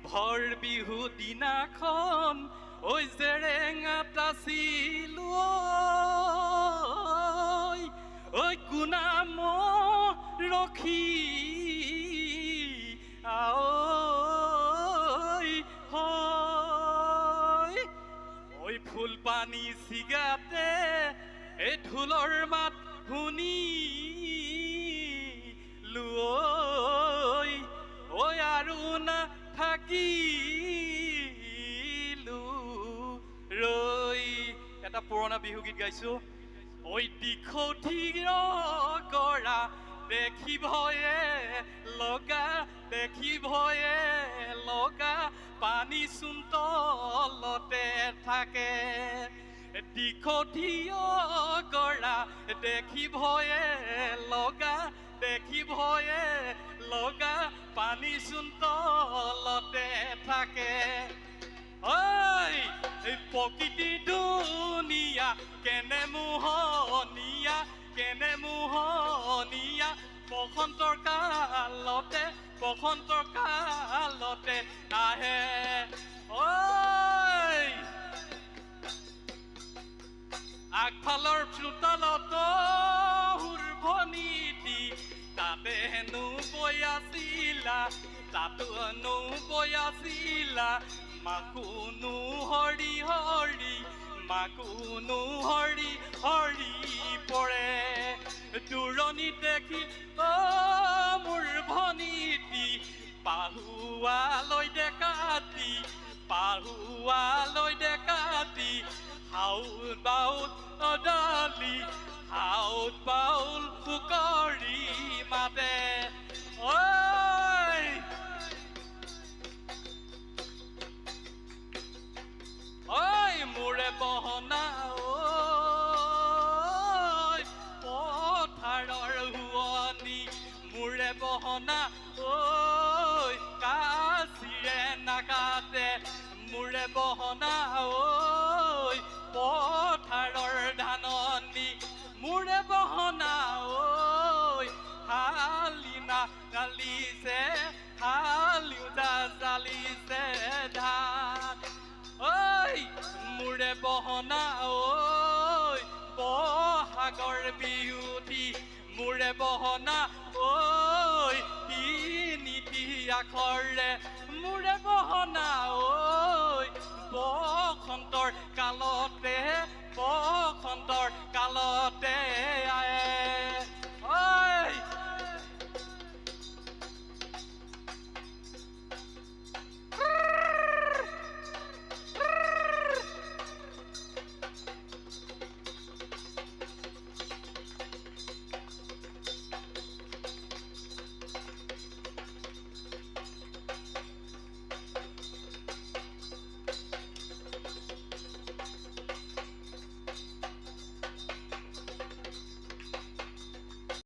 ভৰ বিহু দিনাখন ঐ জেৰেঙাত আছিলো ঐ কুনাম ৰখি ঐ ফুল পানী চিগাতে এই ঢোলৰ মাত শুনি ঐ আৰু না থাকিলো ৰৈ এটা পুৰণা বিহু গীত গাইছো ঐ দিখৌঠি কৰা দেখি ভয়ে লগা পানী চোন তলতে থাকে দিখৌঠি কৰা দেখি ভয়ে লগা পানী চোন তলতে থাকে ঐ প্ৰকৃতি দুনিয়া কেনে মোহনীয়া বসন্তৰ কালতে আহে ঐ আগফালৰ চোতালত উৰ্ভনীতি তাতে হেনো বৈ আছিলা মাকুনো হৰি পৰে দূৰণিত দেখি মোৰ ভনীতি পাহুৱালৈ ডেকাতি হাউল বাউল পুকৰি মাতে ঐ মোৰে বহনা পথাৰৰ শুৱনি মোৰে বহনা কাচিৰে নাকাটে মোৰে বহনা পথাৰৰ ধাননি মোৰে বহনা হালিনা জ্বালিছে ধান মোৰে বহনা বহাগৰ বিহুটি মোৰে বহনা তিনিটি আখৰে মোৰে বহনা বসন্তৰ কালতে